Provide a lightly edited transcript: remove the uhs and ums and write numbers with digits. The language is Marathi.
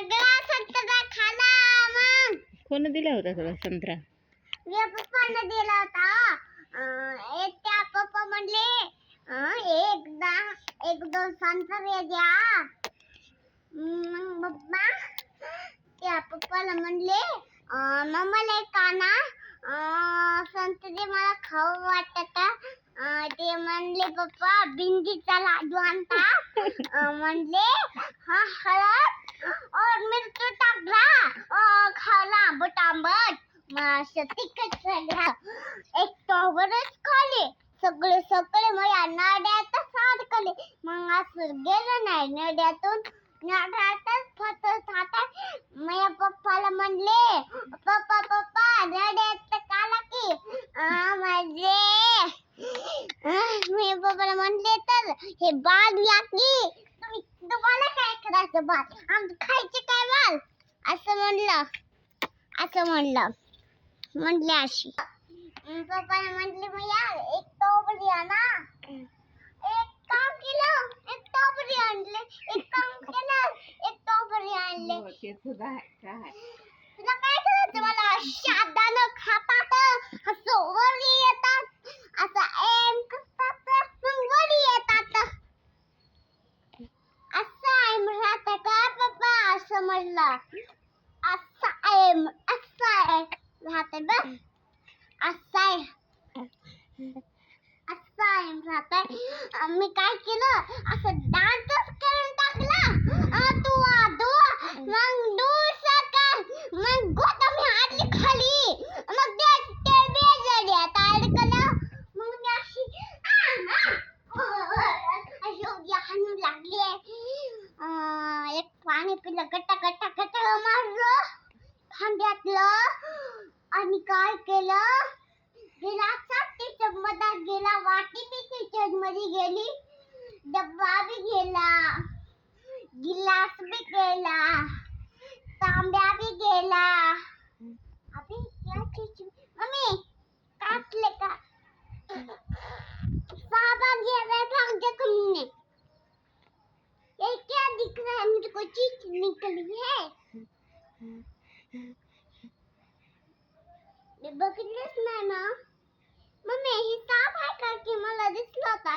सगळा संत्रा खाला मग. कोण दिला होता तुला संत्रा? या पप्पाने दिला होता. त्या पप्पा म्हणले एक दोन संत्रे द्या. मग पप्पा त्या पप्पाला म्हणले मम्माला एक आणा. संत्रे मला खाऊ वाटत. ते म्हणले पप्पा बिंदीचा लाडू आणता. म्हणले हा हळद और मिरची टाकला. खाला आंबट आंबट तिखट सगळा. एक टोबरच खाले. सगळे सगळे माझ्या नड्यातच अडकले. मग असं गेलं नाही नड्यातून. नड्यातच फतत हातात. माझ्या पप्पाला म्हणले पप्पा पप्पा नड्यात काला की. म्हणजे मी पप्पाला म्हणले तर हे बाल या की. तुम्हाला काय करायचं बाल? आमचं खायचे काय बाल? असं म्हणले अशी. पप्पाला म्हटले भैया एक टोपरी आणा. एक काम केलं एक टोपरी आणले. एक टोपरी आणले. तुला काय करायचं? मला शादानं खातात. असं वरी येतात. असं एम करतात. मग वरी येतात. असं एम राहतं का पप्पा? असं म्हणलं. असं एम राहतं बघ. असं राहतं. मी काय केलं असं डान्सच करून टाकला. तू आदू मग दूर सरकार. मग गोदा मी हाडली खाली. मग ते बेजड्यात अडकलं. मग मी अशी उद्या हाणू लागली. एक पाणी पिलं गट्टा मारलं खांद्यातलं. आणि काय केलं गिलासात त्याच्या मधात गेला. वाटी बी त्याच्या मध्ये गेली. डब्बा बी गेला. गिलास बी गेला. तांब्या बी गेला. अबे क्या चीज मम्मी काटले का? बाबा गया भाग जा तुमने. ये क्या दिख रहा है? मुझको चीज निकली है. बघितलंच नाही ना मम्मी. ही साप आहे का की मला दिसला होता.